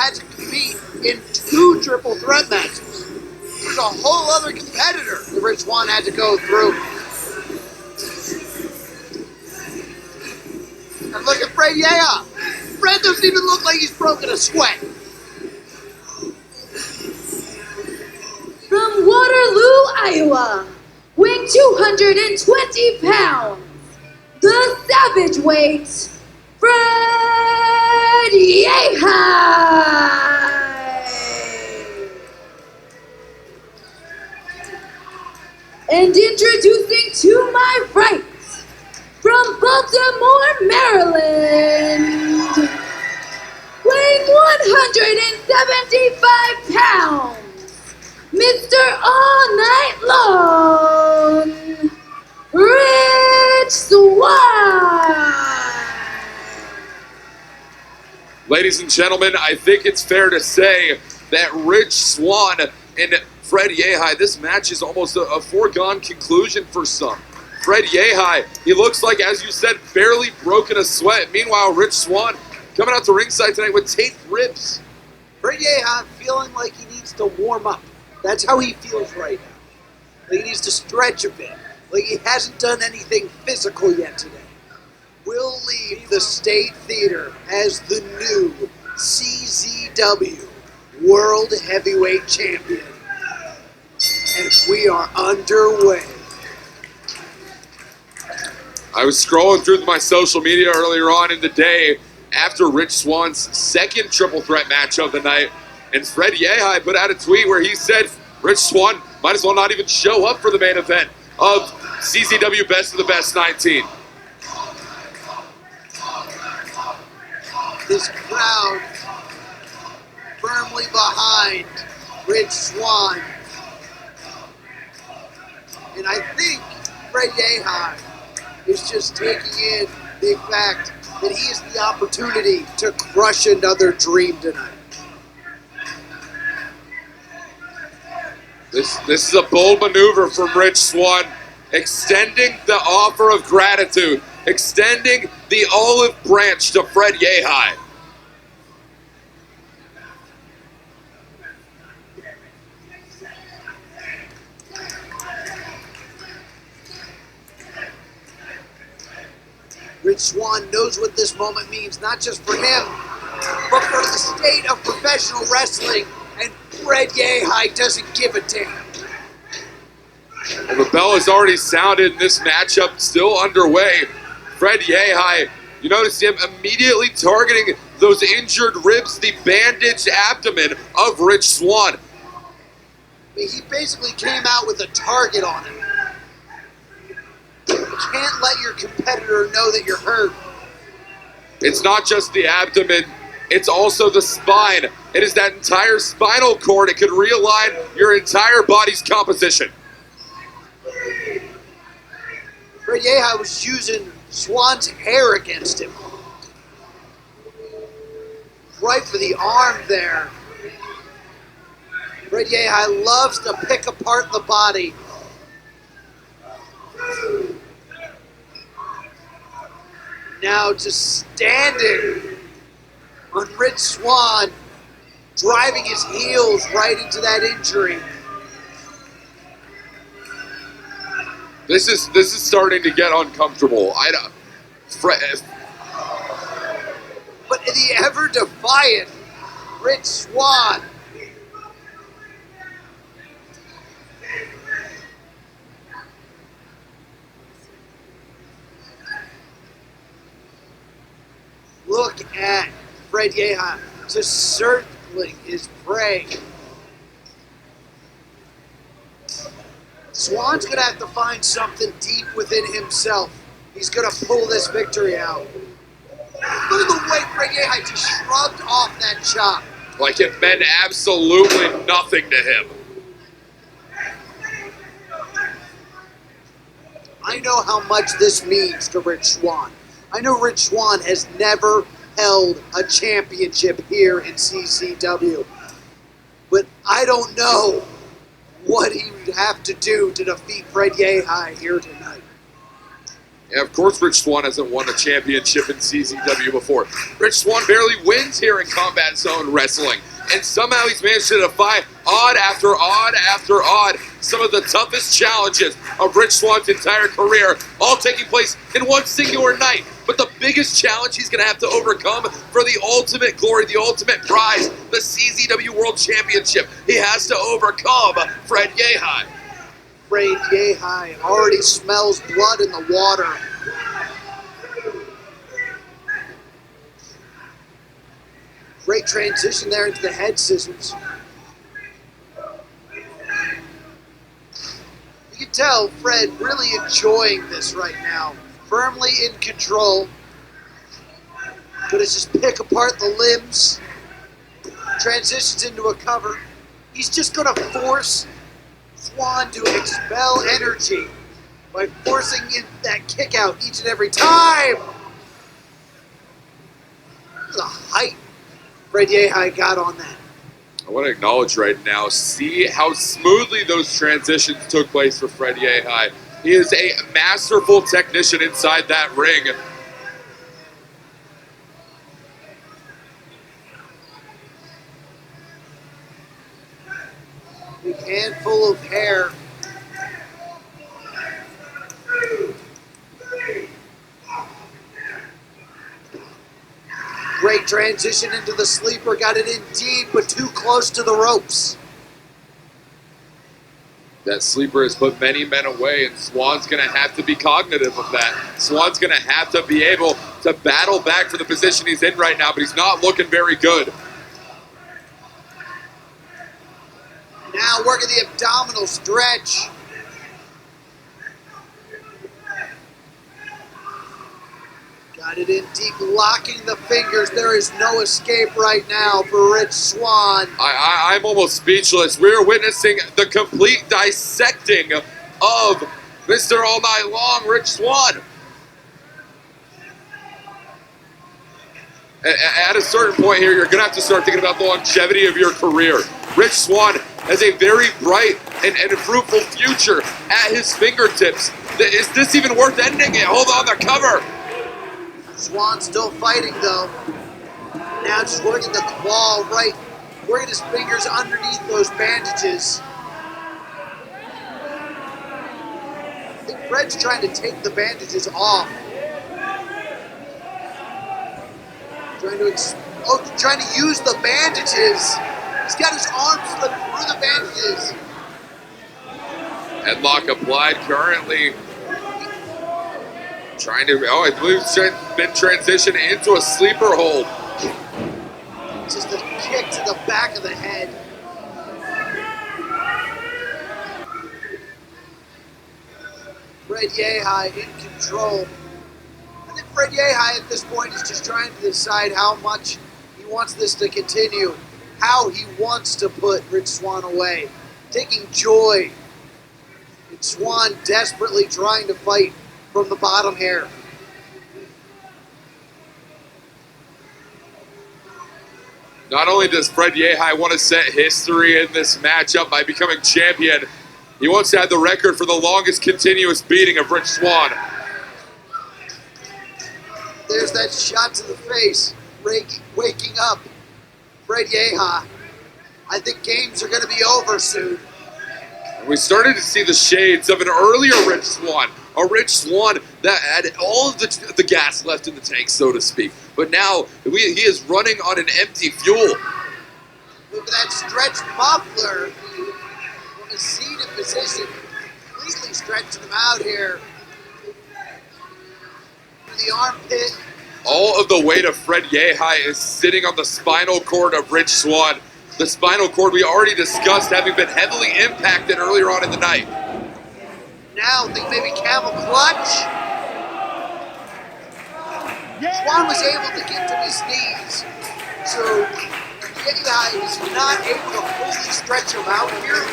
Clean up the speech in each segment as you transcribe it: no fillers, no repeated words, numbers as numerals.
had to compete in 2 triple threat matches. There's a whole other competitor that Rich Swann had to go through. And look at Fred Yehi. Fred doesn't even look like he's broken a sweat. From Waterloo, Iowa, weighing 220 pounds, the Savage Weight, Fred Yehi. And introducing to my right, from Baltimore, Maryland, weighing 175 pounds, Mr. All Night Long, Rich Swann. Ladies and gentlemen, I think it's fair to say that Rich Swann and Fred Yehi, this match is almost a foregone conclusion for some. Fred Yehi, he looks like, as you said, barely broken a sweat. Meanwhile, Rich Swann coming out to ringside tonight with taped ribs. Fred Yehi feeling like he needs to warm up. That's how he feels right now. Like he needs to stretch a bit. Like he hasn't done anything physical yet today. Will leave the State Theater as the new CZW World Heavyweight Champion. And we are underway. I was scrolling through my social media earlier on in the day after Rich Swann's second triple threat match of the night, and Fred Yehi put out a tweet where he said Rich Swann might as well not even show up for the main event of CZW Best of the Best 19. This crowd firmly behind Rich Swann. And I think Fred Yehi is just taking in the fact that he has the opportunity to crush another dream tonight. This is a bold maneuver from Rich Swann, extending the offer of gratitude, extending the olive branch to Fred Yehi. Rich Swann knows what this moment means, not just for him, but for the state of professional wrestling, and Fred Yehi doesn't give a damn. Well, the bell has already sounded and this matchup still underway. Fred Yehi, you notice him immediately targeting those injured ribs, the bandaged abdomen of Rich Swann. I mean, he basically came out with a target on him. You can't let your competitor know that you're hurt. It's not just the abdomen, it's also the spine. It is that entire spinal cord. It could realign your entire body's composition. Fred Yehi was using Swann's hair against him. Right for the arm there. Fred Yehi loves to pick apart the body. Now just standing on Rich Swann, driving his heels right into that injury. This is starting to get uncomfortable. But the ever-defiant Rich Swann. Look at Fred Yehi just circling his prey. Swann's going to have to find something deep within himself. He's going to pull this victory out. Look at the way Fred Yehi just shrugged off that chop. Like it meant absolutely nothing to him. I know how much this means to Rich Swann. I know Rich Swann has never held a championship here in CCW. But I don't know what he would have to do to defeat Fred Yehi here tonight. And of course, Rich Swann hasn't won a championship in CZW before. Rich Swann barely wins here in Combat Zone Wrestling. And somehow he's managed to defy odd after odd after odd some of the toughest challenges of Rich Swann's entire career, all taking place in one singular night. But the biggest challenge he's going to have to overcome for the ultimate glory, the ultimate prize, the CZW World Championship, he has to overcome Fred Yehi. Fred Yehi already smells blood in the water. Great transition there into the head scissors. You can tell Fred really enjoying this right now. Firmly in control. Gonna just pick apart the limbs. Transitions into a cover. He's just gonna force Swann to expel energy by forcing in that kick out each and every time. The height Fred Yehi got on that. I want to acknowledge right now, see how smoothly those transitions took place for Fred Yehi. He is a masterful technician inside that ring. Big handful of hair. Great transition into the sleeper. Got it in deep, but too close to the ropes. That sleeper has put many men away, and Swann's going to have to be cognitive of that. Swann's going to have to be able to battle back for the position he's in right now, but he's not looking very good. Now working the abdominal stretch. Got it in deep, locking the fingers. There is no escape right now for Rich Swann. I'm almost speechless. We're witnessing the complete dissecting of Mr. All Night Long, Rich Swann. At a certain point here, you're going to have to start thinking about the longevity of your career. Rich Swann has a very bright and fruitful future at his fingertips. Is this even worth ending it? Hold on, the cover. Swann still fighting though. Now just working the claw right, working his fingers underneath those bandages. I think Fred's trying to take the bandages off. Trying to use the bandages. He's got his arms slipped through the bandages. Headlock applied currently. Trying to, I believe it's been transitioned into a sleeper hold. Just a kick to the back of the head. Fred Yehi in control. I think Fred Yehi at this point is just trying to decide how much he wants this to continue, how he wants to put Rich Swann away, taking joy in Swann desperately trying to fight from the bottom here. Not only does Fred Yehi want to set history in this matchup by becoming champion, he wants to have the record for the longest continuous beating of Rich Swann. There's that shot to the face, waking up Fred Yehi. I think games are going to be over soon. We started to see the shades of an earlier Rich Swann. A Rich Swann that had all of the gas left in the tank, so to speak. But now he is running on an empty fuel. Look at that stretch muffler from his seated position. Completely stretching him out here. To the armpit. All of the weight of Fred Yehi is sitting on the spinal cord of Rich Swann. The spinal cord we already discussed having been heavily impacted earlier on in the night. Now think maybe camel clutch. Swann was able to get to his knees, so Yehi is not able to fully stretch him out here.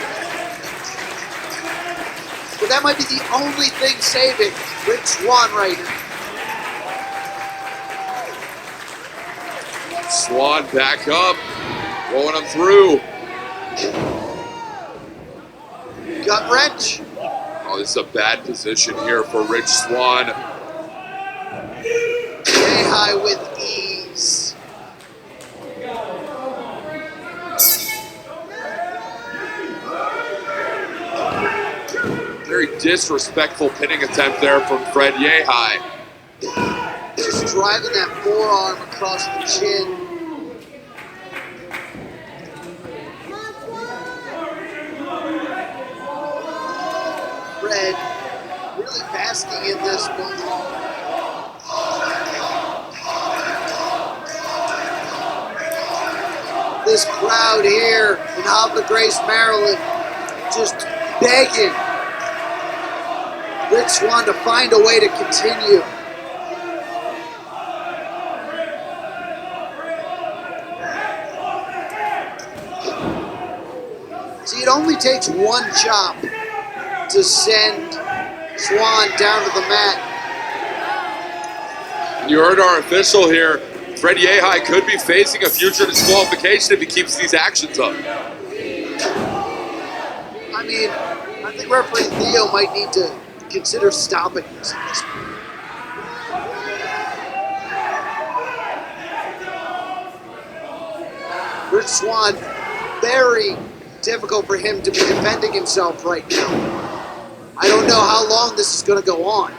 But that might be the only thing saving Rich Swann right now. Swann back up, rolling him through. Gut wrench. Oh, this is a bad position here for Rich Swann. Yehi with ease. Very disrespectful pinning attempt there from Fred Yehi. Just driving that forearm across the chin. Fred really basking in this moment. This crowd here in Havre de Grace, Maryland, just begging Rich Swann to find a way to continue. See, it only takes one chop to send Swann down to the mat. You heard our official here. Fred Yehi could be facing a future disqualification if he keeps these actions up. I mean, I think referee Theo might need to consider stopping this at this point. Rich Swann, very difficult for him to be defending himself right now. I don't know how long this is going to go on.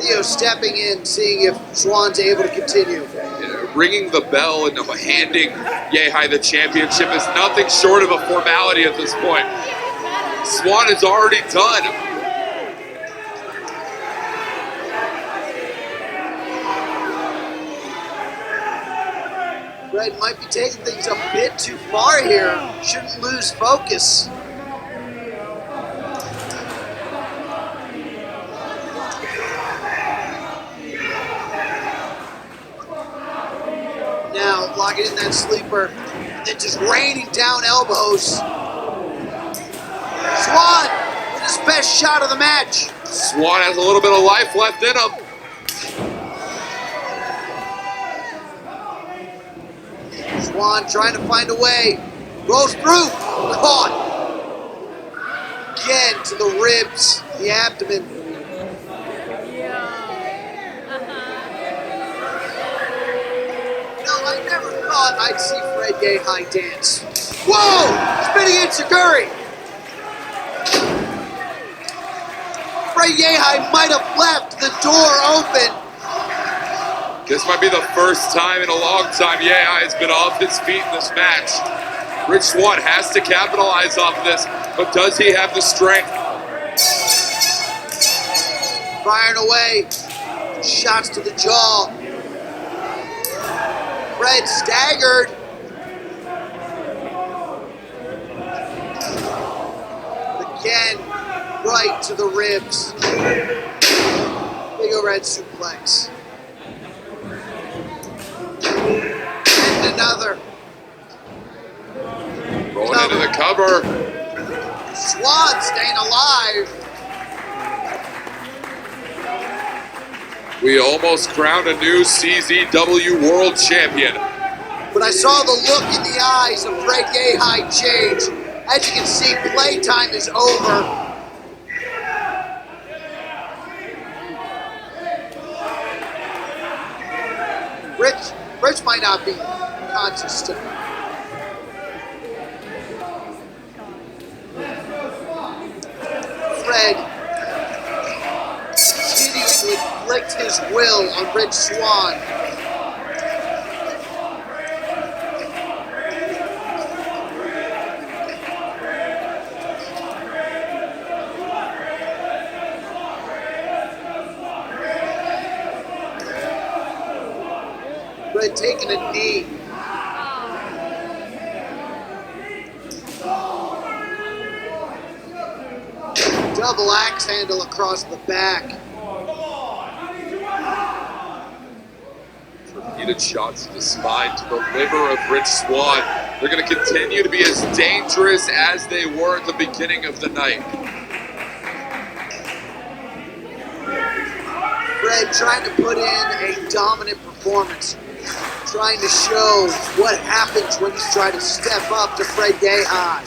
Theo stepping in, seeing if Swann's able to continue. Ringing the bell and handing Yehi the championship is nothing short of a formality at this point. Swann is already done. Fred might be taking things a bit too far here. Shouldn't lose focus. Now locking in that sleeper, and then just raining down elbows. Swann with his best shot of the match. Swann has a little bit of life left in him. Swann trying to find a way. Rolls through. Caught. Again to the ribs, the abdomen. No, I never thought I'd see Fred Yehi dance. Whoa! Spinning Enziguri. Fred Yehi might have left the door open. This might be the first time in a long time Yehi has been off his feet in this match. Rich Swann has to capitalize off this, but does he have the strength? Firing away. Shots to the jaw. Fred staggered. Again, right to the ribs. Big overhead suplex. And another. Rolling into the cover. Swann staying alive. We almost crowned a new CZW World Champion. But I saw the look in the eyes of Fred Yehi change. As you can see, playtime is over. Rich might not be conscious still. Fred continues to inflict his will on Rich Swann. Fred taking a knee. Double axe handle across the back. Repeated shots to the spine, to the liver of Rich Swann. They're going to continue to be as dangerous as they were at the beginning of the night. Fred trying to put in a dominant performance. Trying to show what happens when he's trying to step up to Fred Yehi.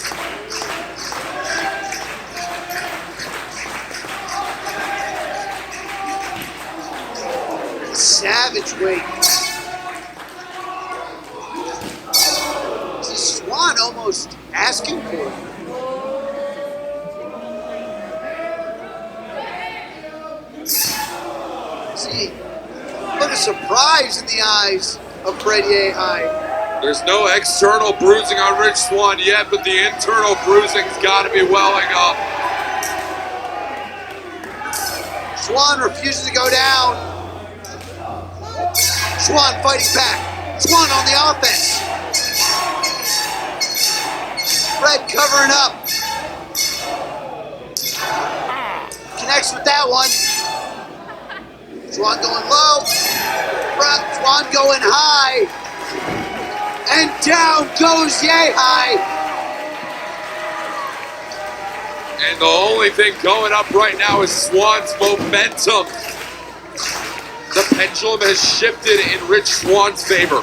Savage weight. This is Swann almost asking for it. See, look at surprise in the eyes of Fred Yehi. There's no external bruising on Rich Swann yet, but the internal bruising's got to be welling up. Swann refuses to go down. Swann fighting back. Swann on the offense. Fred covering up. Connects with that one. Swann going low. Swann going high. And down goes Yehi. And the only thing going up right now is Swann's momentum. The pendulum has shifted in Rich Swann's favor.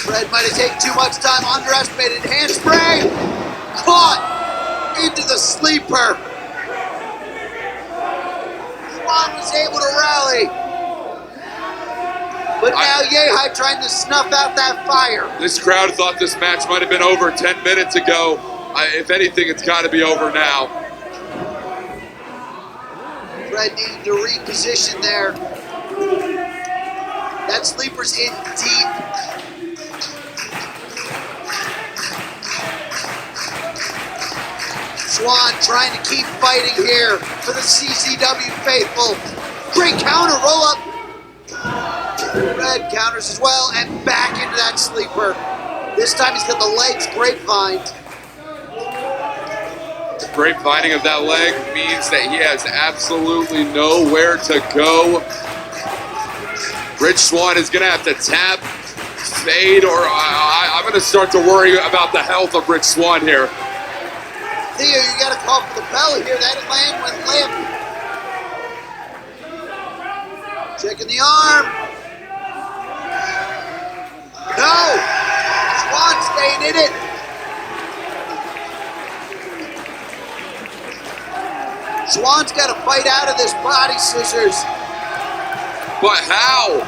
Fred might have taken too much time, underestimated. Handspray! Caught into the sleeper. Swann was able to rally. But now Yehi trying to snuff out that fire. This crowd thought this match might have been over 10 minutes ago. If anything, it's got to be over now. Fred needed to reposition there. That sleeper's in deep. Swann trying to keep fighting here for the CZW faithful. Great counter, roll up. Fred counters as well and back into that sleeper. This time he's got the legs grapevine. The grapevining of that leg means that he has absolutely nowhere to go. Rich Swann is going to have to tap, fade, or I'm going to start to worry about the health of Rich Swann here. Theo, you got to call for the bell here. That land went limp. Checking the arm. No! Swann staying in it. Swann's got to fight out of this body scissors. But how?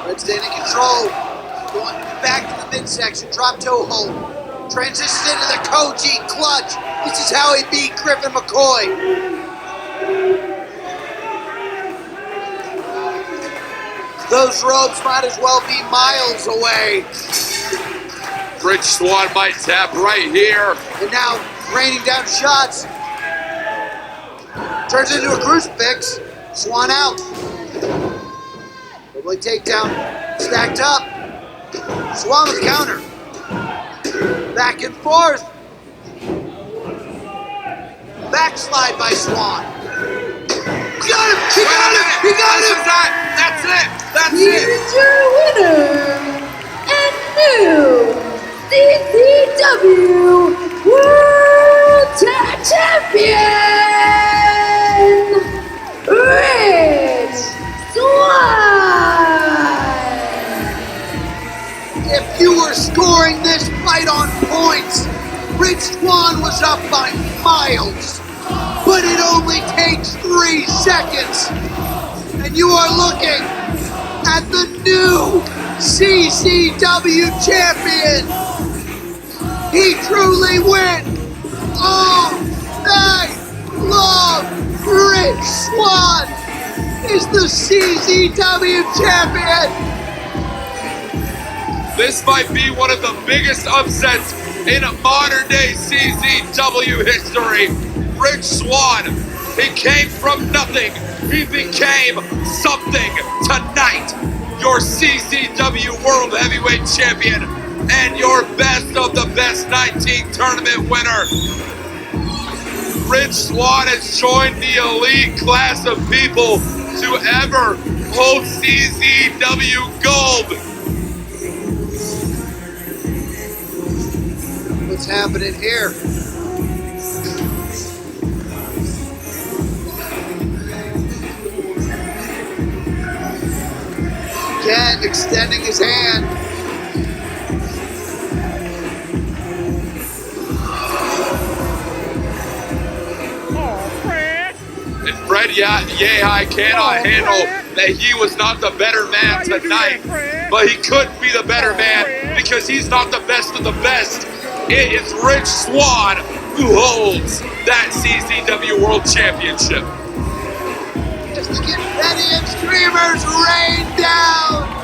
Red staying in control. Going back to the midsection. Drop toe hold. Transitions into the Koji clutch. This is how he beat Griffin McCoy. Those ropes might as well be miles away. Rich Swann might tap right here. And now raining down shots. Turns into a crucifix. Swann out. Double leg takedown. Stacked up. Swann with counter. Back and forth. Backslide by Swann. He got him! He got him! He got him! That's it! That's it! Here's your winner and new CZW World Tag Champion, Rich Swann. If you were scoring this fight on points, Rich Swann was up by miles. But it only takes 3 seconds. And you are looking at the new CZW champion. He truly went all night long. Rich Swann is the CZW champion. This might be one of the biggest upsets in modern day CZW history. Rich Swann, he came from nothing. He became something tonight. Your CZW World Heavyweight Champion and your best of the best 19 tournament winner. Rich Swann has joined the elite class of people to ever hold CZW gold. What's happening here? again, extending his hand. And Fred Yehi cannot handle that he was not the better man tonight. But he couldn't be the better man because he's not the best of the best. It is Rich Swann who holds that CZW World Championship. As the confetti and streamers rain down.